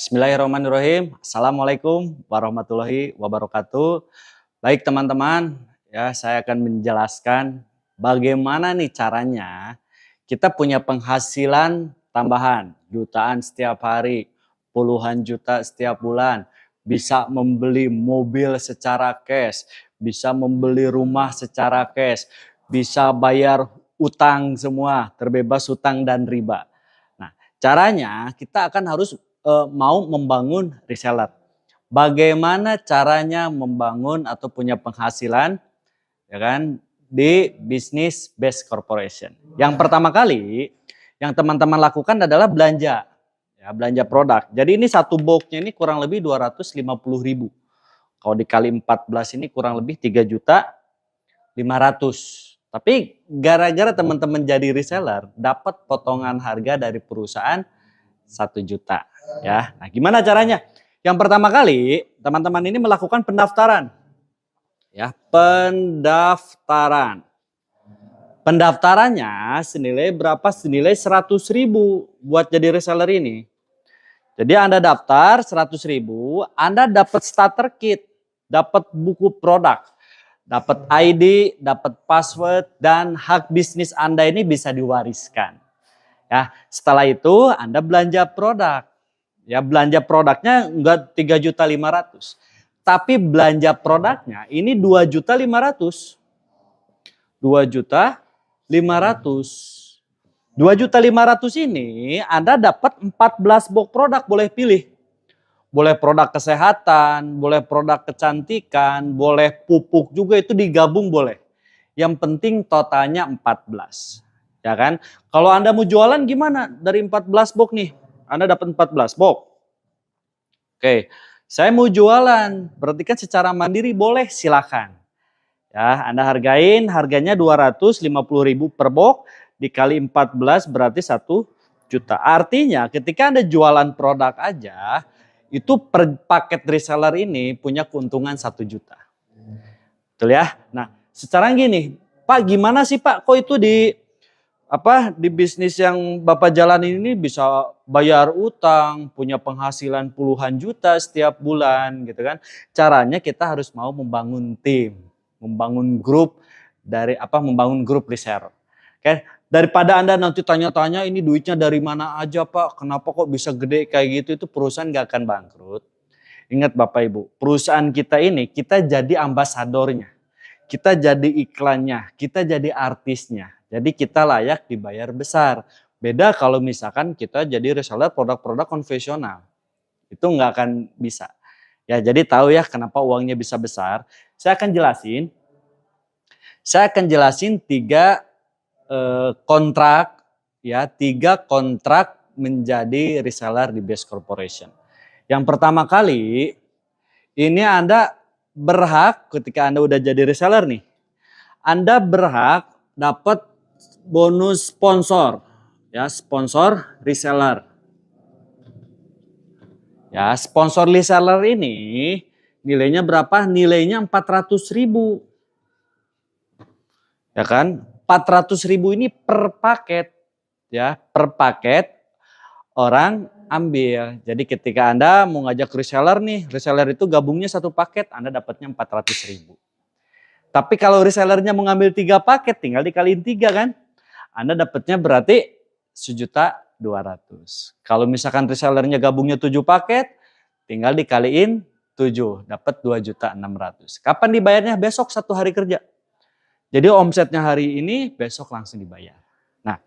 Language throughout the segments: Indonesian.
Bismillahirrahmanirrahim. Assalamualaikum warahmatullahi wabarakatuh. Baik teman-teman, ya saya akan menjelaskan bagaimana nih caranya kita punya penghasilan tambahan jutaan setiap hari, puluhan juta setiap bulan, bisa membeli mobil secara cash, bisa membeli rumah secara cash, bisa bayar utang semua, terbebas utang dan riba. Nah, caranya kita akan harus mau membangun reseller. Bagaimana caranya membangun atau punya penghasilan, ya kan, di bisnis based corporation. Yang pertama kali yang teman-teman lakukan adalah belanja, ya, belanja produk. Jadi ini satu boxnya ini kurang lebih 250.000. Kalau dikali 14 ini kurang lebih 3.500.000. Tapi gara-gara teman-teman jadi reseller, dapat potongan harga dari perusahaan 1 juta. Ya, nah gimana caranya? Yang pertama kali teman-teman ini melakukan pendaftaran. Ya, pendaftaran. Pendaftarannya senilai berapa? Senilai 100.000 buat jadi reseller ini. Jadi Anda daftar 100.000, Anda dapat starter kit, dapat buku produk, dapat ID, dapat password, dan hak bisnis Anda ini bisa diwariskan. Ya, setelah itu Anda belanja produk. Ya, belanja produknya enggak 3.500.000. Tapi belanja produknya ini 2.500.000. 2.500.000. 2.500.000 ini Anda dapat 14 box produk, boleh pilih. Boleh produk kesehatan, boleh produk kecantikan, boleh pupuk juga, itu digabung boleh. Yang penting totalnya 14. Ya kan? Kalau Anda mau jualan gimana? Dari 14 box nih, Anda dapat 14 box. Oke, saya mau jualan, berarti kan secara mandiri boleh, silakan. Ya, Anda harganya 250.000 per box, dikali 14 berarti 1 juta. Artinya ketika Anda jualan produk aja, itu per paket reseller ini punya keuntungan 1 juta. Betul ya? Nah, secara gini, Pak gimana sih Pak, kok itu di bisnis yang Bapak jalan ini bisa bayar utang, punya penghasilan puluhan juta setiap bulan gitu kan. Caranya kita harus mau membangun tim, membangun grup membangun grup reseller. Oke, daripada Anda nanti tanya-tanya ini duitnya dari mana aja Pak, kenapa kok bisa gede kayak gitu, itu perusahaan gak akan bangkrut. Ingat Bapak Ibu, perusahaan kita ini kita jadi ambasadornya. Kita jadi iklannya, kita jadi artisnya. Jadi kita layak dibayar besar. Beda kalau misalkan kita jadi reseller produk-produk konvensional. Itu nggak akan bisa. Ya, jadi tahu ya kenapa uangnya bisa besar. Saya akan jelasin 3 kontrak, ya, 3 kontrak menjadi reseller di Best Corporation. Yang pertama kali, ini Anda berhak ketika Anda udah jadi reseller nih, Anda berhak dapat bonus sponsor, ya, sponsor reseller. Ya, sponsor reseller ini nilainya berapa? Nilainya 400.000. Ya kan? 400.000 ini per paket, ya, per paket orang ambil. Jadi ketika Anda mau ngajak reseller nih, reseller itu gabungnya 1 paket, Anda dapatnya 400.000. Tapi kalau resellernya mau ngambil 3 paket, tinggal dikaliin 3 kan. Anda dapatnya berarti 1.200.000. Kalau misalkan resellernya gabungnya 7 paket, tinggal dikaliin 7, dapat 2.600.000. Kapan dibayarnya? Besok 1 hari kerja. Jadi omsetnya hari ini, besok langsung dibayar. Nah,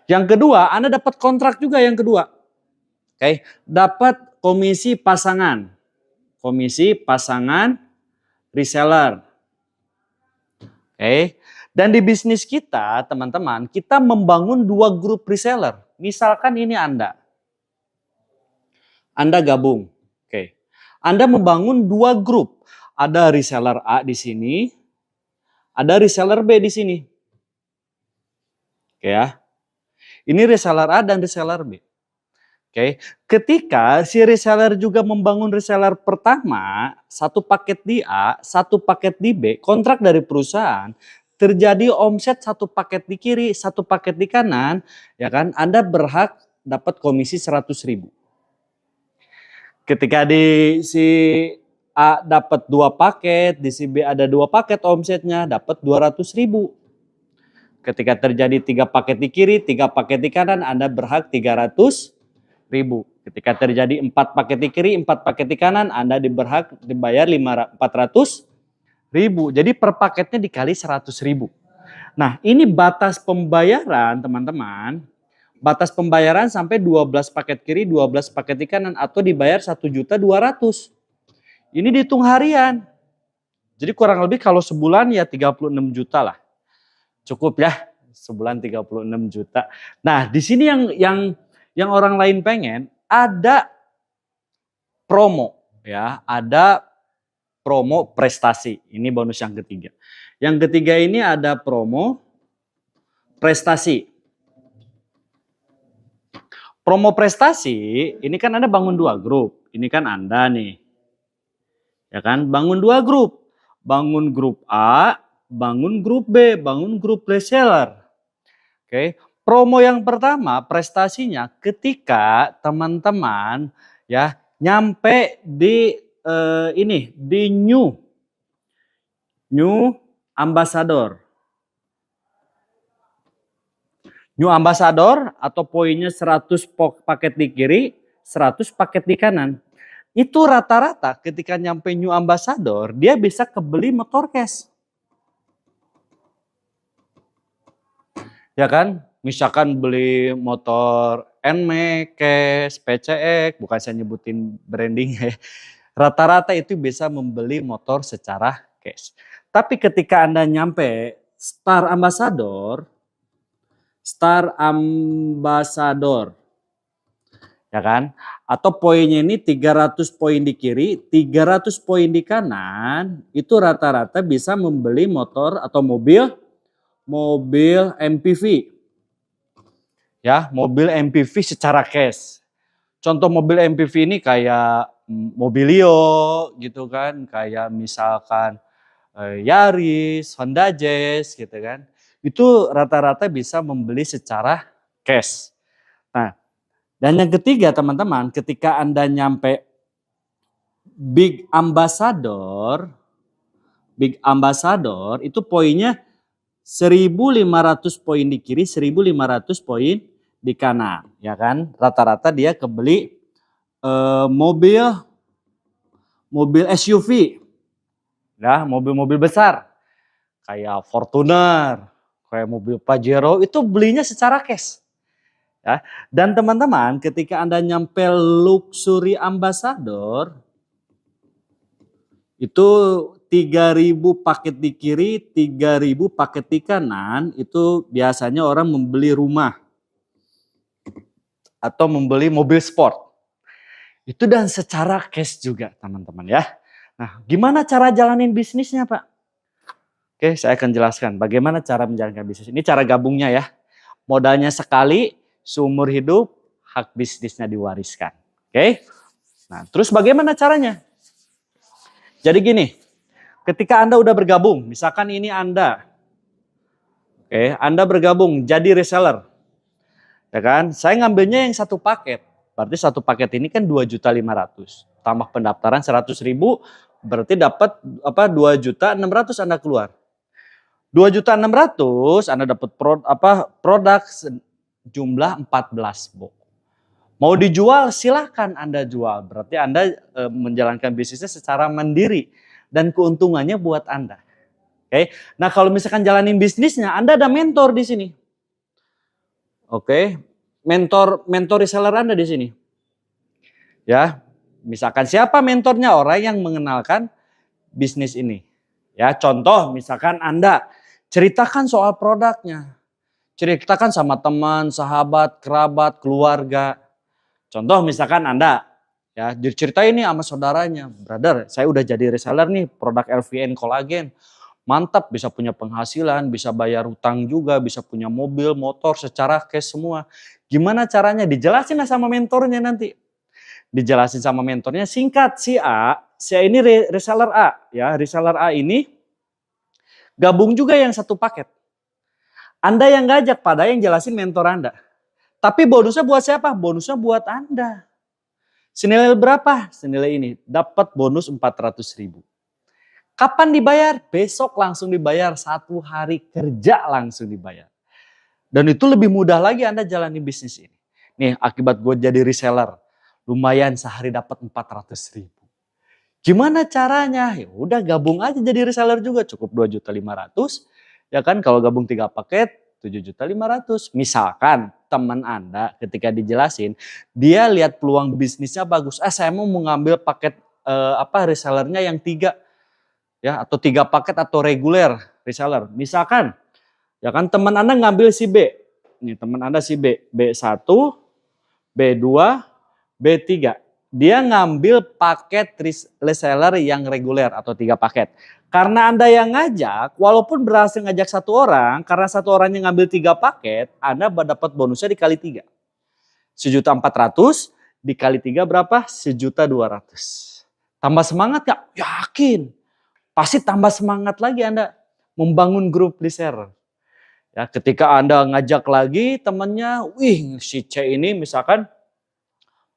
yang kedua, Anda dapat kontrak juga yang kedua. Oke, dapat komisi pasangan. Komisi pasangan reseller. Oke, dan di bisnis kita teman-teman, kita membangun 2 grup reseller. Misalkan ini Anda gabung. Oke, Anda membangun 2 grup. Ada reseller A di sini, ada reseller B di sini. Oke ya, ini reseller A dan reseller B. Oke, ketika si reseller juga membangun reseller pertama, 1 paket di A, 1 paket di B, kontrak dari perusahaan, terjadi omset 1 paket di kiri, 1 paket di kanan, ya kan? Anda berhak dapat komisi 100.000. Ketika di si A dapat 2 paket, di si B ada 2 paket omsetnya, dapat 200.000. Ketika terjadi 3 paket di kiri, 3 paket di kanan, Anda berhak 300.000. Ketika terjadi 4 paket di kiri, 4 paket di kanan, Anda berhak dibayar 400.000. Jadi per paketnya dikali 100.000. Nah, ini batas pembayaran, teman-teman. Batas pembayaran sampai 12 paket kiri, 12 paket di kanan, atau dibayar 1.200.000. Ini dihitung harian. Jadi kurang lebih kalau sebulan ya 36 juta lah. Cukup ya, sebulan 36 juta. Nah, di sini yang orang lain pengen ada promo ya, ada promo prestasi. Ini bonus yang ketiga. Yang ketiga ini ada promo prestasi. Promo prestasi, ini kan Anda bangun 2 grup. Ini kan Anda nih. Ya kan, bangun 2 grup. Bangun grup A, bangun grup B, bangun grup reseller. Oke. Promo yang pertama prestasinya ketika teman-teman ya nyampe di di new ambassador. New ambassador atau poinnya 100 paket di kiri, 100 paket di kanan. Itu rata-rata ketika nyampe new ambassador dia bisa kebeli motor cash. Ya kan? Misalkan beli motor NMAX, cash, PCX, bukan saya nyebutin branding ya. Rata-rata itu bisa membeli motor secara cash. Tapi ketika Anda nyampe Star Ambassador, ya kan? Atau poinnya ini 300 poin di kiri, 300 poin di kanan, itu rata-rata bisa membeli motor atau mobil MPV. Ya, mobil MPV secara cash. Contoh mobil MPV ini kayak Mobilio gitu kan, kayak misalkan Yaris, Honda Jazz gitu kan. Itu rata-rata bisa membeli secara cash. Nah, dan yang ketiga teman-teman, ketika Anda nyampe Big Ambassador itu poinnya 1.500 poin di kiri, 1.500 poin di kanan, ya kan? Rata-rata dia kebeli mobil SUV, ya, mobil-mobil besar, kayak Fortuner, kayak mobil Pajero, itu belinya secara cash. Ya. Dan teman-teman, ketika Anda nyampe Luxury Ambassador, itu 3.000 paket di kiri, 3.000 paket di kanan, itu biasanya orang membeli rumah atau membeli mobil sport. Itu dan secara cash juga teman-teman ya. Nah, gimana cara jalanin bisnisnya Pak? Oke, saya akan jelaskan bagaimana cara menjalankan bisnis. Ini cara gabungnya ya. Modalnya sekali, seumur hidup, hak bisnisnya diwariskan. Oke. Nah, terus bagaimana caranya? Jadi gini, ketika Anda udah bergabung, misalkan ini Anda, Anda bergabung jadi reseller. Ya kan? Saya ngambilnya yang 1 paket. Berarti 1 paket ini kan 2.500.000. Tambah pendaftaran 100.000, berarti dapat 2.600.000 Anda keluar. 2.600.000 Anda dapat produk jumlah 14 box. Mau dijual silahkan Anda jual. Berarti Anda menjalankan bisnisnya secara mandiri dan keuntungannya buat Anda. Oke. Nah, kalau misalkan jalanin bisnisnya, Anda ada mentor di sini. Oke. Mentor reseller Anda di sini. Ya, misalkan siapa mentornya? Orang yang mengenalkan bisnis ini. Ya, contoh misalkan Anda ceritakan soal produknya. Ceritakan sama teman, sahabat, kerabat, keluarga. Contoh misalkan Anda ya diceritain nih sama saudaranya, brother saya udah jadi reseller nih produk LVN kolagen. Mantap, bisa punya penghasilan, bisa bayar hutang juga, bisa punya mobil, motor secara cash semua. Gimana caranya? Dijelasin sama mentornya nanti. Dijelasin sama mentornya singkat, si A ini reseller A ya, reseller A ini gabung juga yang 1 paket. Anda yang ngajak, pada yang jelasin mentor Anda. Tapi bonusnya buat siapa? Bonusnya buat Anda. Senilai berapa? Senilai ini, dapat bonus 400.000. Kapan dibayar? Besok langsung dibayar, 1 hari kerja langsung dibayar. Dan itu lebih mudah lagi Anda jalani bisnis ini. Nih akibat gue jadi reseller, lumayan sehari dapat 400.000. Gimana caranya? Ya udah gabung aja jadi reseller juga, cukup 2.500.000. Ya kan kalau gabung 3 paket 7.500.000. Misalkan teman Anda ketika dijelasin, dia lihat peluang bisnisnya bagus. Saya mau ngambil paket resellernya yang 3 ya, atau 3 paket atau reguler reseller. Misalkan ya kan teman Anda ngambil si B. Nih teman Anda si B, B1, B2, B3. Dia ngambil paket reseller yang reguler atau 3 paket. Karena Anda yang ngajak, walaupun berhasil ngajak 1 orang, karena 1 orang yang ngambil 3 paket, Anda dapat bonusnya dikali 3. 1.400.000 dikali 3 berapa? 1.200.000. Tambah semangat gak? Yakin. Pasti tambah semangat lagi Anda membangun grup reseller. Ya, ketika Anda ngajak lagi temannya, wih si C ini misalkan,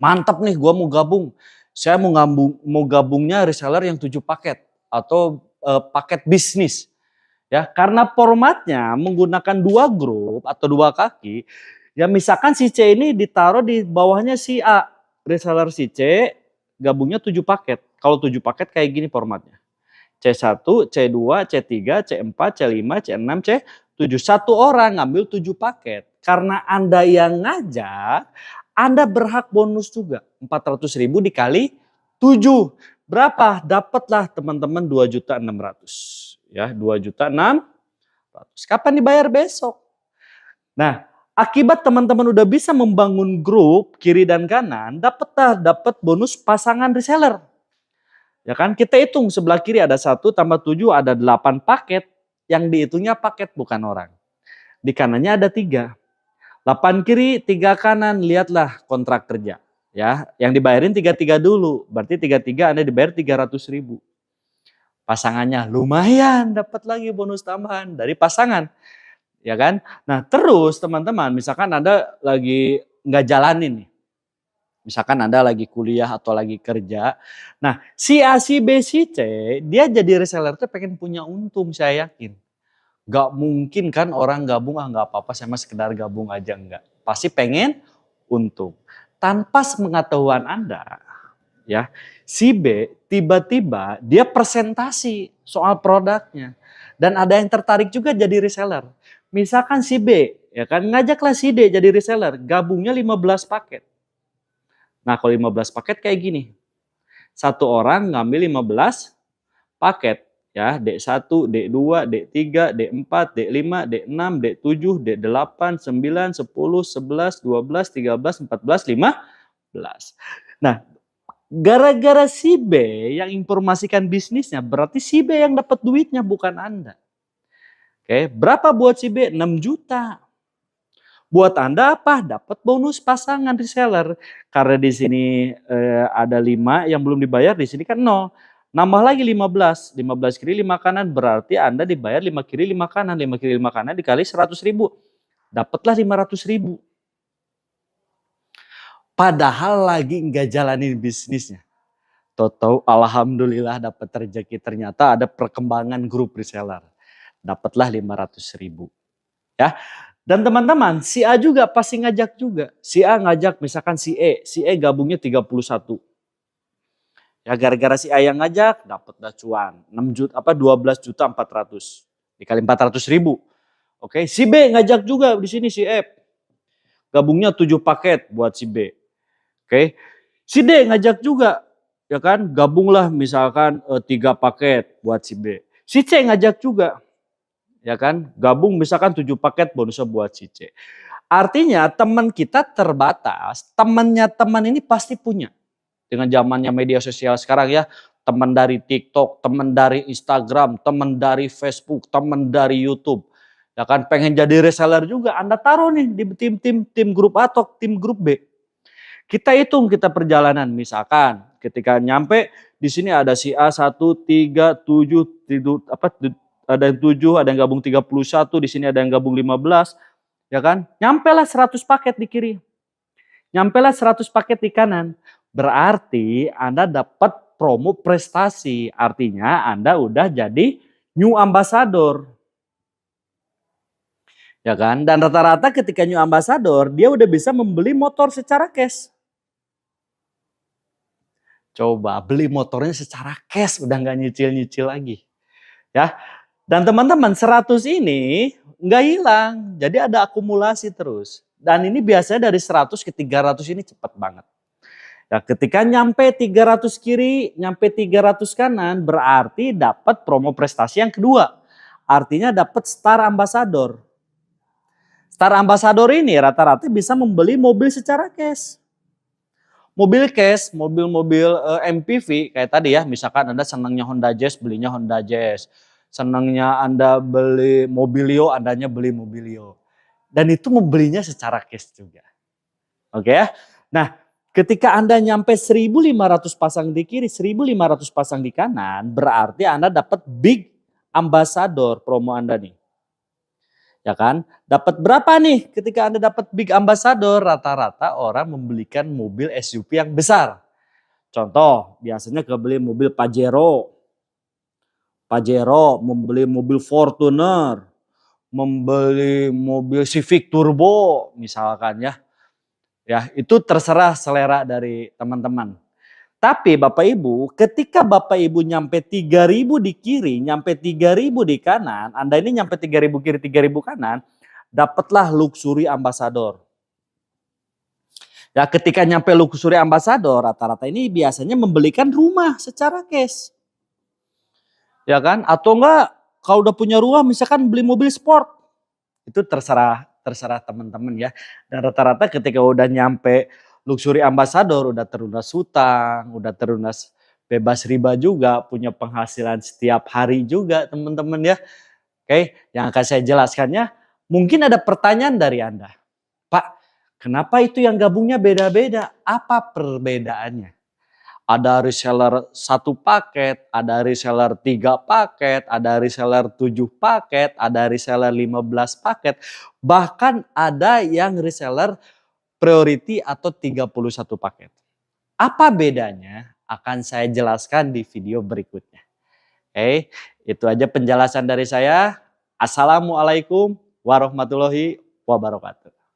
mantap nih gua mau gabung. Saya mau gabungnya reseller yang 7 paket atau paket bisnis. Ya, karena formatnya menggunakan 2 grup atau 2 kaki. Ya misalkan si C ini ditaruh di bawahnya si A. Reseller si C gabungnya 7 paket. Kalau 7 paket kayak gini formatnya. C1, C2, C3, C4, C5, C6, C7. 1 orang ngambil 7 paket. Karena Anda yang ngajak, Anda berhak bonus juga. 400.000 dikali 7. Berapa? Dapatlah teman-teman 2.600.000. Ya, 2.600.000. Kapan dibayar? Besok. Nah, akibat teman-teman udah bisa membangun grup kiri dan kanan, dapat bonus pasangan reseller. Ya kan, kita hitung sebelah kiri ada 1 tambah 7 ada 8 paket. Yang dihitungnya paket bukan orang. Di kanannya ada 3. 8 kiri, 3 kanan, lihatlah kontrak kerja. Ya, yang dibayarin 3-3 dulu. Berarti 3-3 Anda dibayar 300.000. Pasangannya lumayan dapat lagi bonus tambahan dari pasangan. Ya kan? Nah, terus teman-teman, misalkan Anda lagi nggak jalanin nih. Misalkan Anda lagi kuliah atau lagi kerja. Nah, si A, si B, si C, dia jadi reseller tuh pengen punya untung, saya yakin. Gak mungkin kan orang gabung, gak apa-apa saya mah sekedar gabung aja, enggak. Pasti pengen untung. Tanpa sepengetahuan Anda, ya, si B tiba-tiba dia presentasi soal produknya. Dan ada yang tertarik juga jadi reseller. Misalkan si B, ya kan, ngajaklah si D jadi reseller, gabungnya 15 paket. Nah kalau 15 paket kayak gini, 1 orang ngambil 15 paket. Ya, D1, D2, D3, D4, D5, D6, D7, D8, 9, 10, 11, 12, 13, 14, 15. Nah, gara-gara si B yang informasikan bisnisnya, berarti si B yang dapat duitnya bukan Anda. Oke, berapa buat si B? 6 juta. Buat Anda apa? Dapat bonus pasangan reseller. Karena di sini ada 5 yang belum dibayar, di sini kan 0. Nambah lagi 15. 15 kiri 5 kanan berarti Anda dibayar 5 kiri 5 kanan. 5 kiri 5 kanan dikali 100.000. Dapatlah 500.000. Padahal lagi nggak jalanin bisnisnya. Tahu-tahu alhamdulillah dapat rezeki, ternyata ada perkembangan grup reseller. Dapatlah 500.000. Ya. Dan teman-teman, si A juga pasti ngajak juga. Si A ngajak misalkan si E gabungnya 31. Ya gara-gara si A yang ngajak dapat dah cuan 12.400.000 dikali 400.000. Oke, si B ngajak juga di sini si F. Gabungnya 7 paket buat si B. Oke. Si D ngajak juga, ya kan? Gabunglah misalkan 3 paket buat si B. Si C ngajak juga. Ya kan? Gabung misalkan 7 paket bonusnya buat si C. Artinya teman kita terbatas, temannya teman ini pasti punya. Dengan zamannya media sosial sekarang ya, teman dari TikTok, teman dari Instagram, teman dari Facebook, teman dari YouTube. Ya kan, pengen jadi reseller juga, Anda taruh nih di tim grup A atau tim grup B. Kita hitung kita perjalanan, misalkan ketika nyampe di sini ada si A 1, 3, 7, ada yang 7, ada yang gabung 31, di sini ada yang gabung 15, ya kan? Nyampe lah 100 paket di kiri. Nyampe lah 100 paket di kanan. Berarti Anda dapat promo prestasi. Artinya Anda udah jadi new ambassador. Ya kan? Dan rata-rata ketika new ambassador, dia udah bisa membeli motor secara cash. Coba beli motornya secara cash, udah nggak nyicil-nyicil lagi. Ya. Dan teman-teman 100 ini nggak hilang. Jadi ada akumulasi terus. Dan ini biasanya dari 100 ke 300 ini cepat banget. Ya, ketika nyampe 300 kiri, nyampe 300 kanan, berarti dapat promo prestasi yang kedua. Artinya dapat Star Ambassador. Star Ambassador ini rata-rata bisa membeli mobil secara cash. Mobil cash, mobil-mobil MPV kayak tadi ya, misalkan Anda senangnya Honda Jazz, belinya Honda Jazz. Senangnya Anda beli Mobilio, Andanya beli Mobilio. Dan itu membelinya secara cash juga. Oke ya. Nah, ketika Anda nyampe 1.500 pasang di kiri, 1.500 pasang di kanan, berarti Anda dapat big ambassador promo Anda nih. Ya kan? Dapat berapa nih ketika Anda dapat big ambassador? Rata-rata orang membelikan mobil SUV yang besar. Contoh, biasanya kebeli mobil Pajero, membeli mobil Fortuner, membeli mobil Civic Turbo misalkan ya. Ya, itu terserah selera dari teman-teman. Tapi Bapak Ibu, ketika Bapak Ibu nyampe 3.000 di kiri, nyampe 3.000 di kanan, Anda ini nyampe 3.000 kiri, 3.000 kanan, dapatlah luxury ambassador. Ya, ketika nyampe luxury ambassador, rata-rata ini biasanya membelikan rumah secara cash. Ya kan? Atau enggak kalau udah punya rumah misalkan beli mobil sport. Itu terserah teman-teman ya. Dan rata-rata ketika udah nyampe luxury ambassador, udah terlunas hutang, udah terlunas bebas riba juga, punya penghasilan setiap hari juga teman-teman ya. Oke, yang akan saya jelaskannya, mungkin ada pertanyaan dari Anda. Pak, kenapa itu yang gabungnya beda-beda? Apa perbedaannya? Ada reseller 1 paket, ada reseller 3 paket, ada reseller 7 paket, ada reseller 15 paket. Bahkan ada yang reseller priority atau 31 paket. Apa bedanya? Akan saya jelaskan di video berikutnya. Oke, itu aja penjelasan dari saya. Assalamualaikum warahmatullahi wabarakatuh.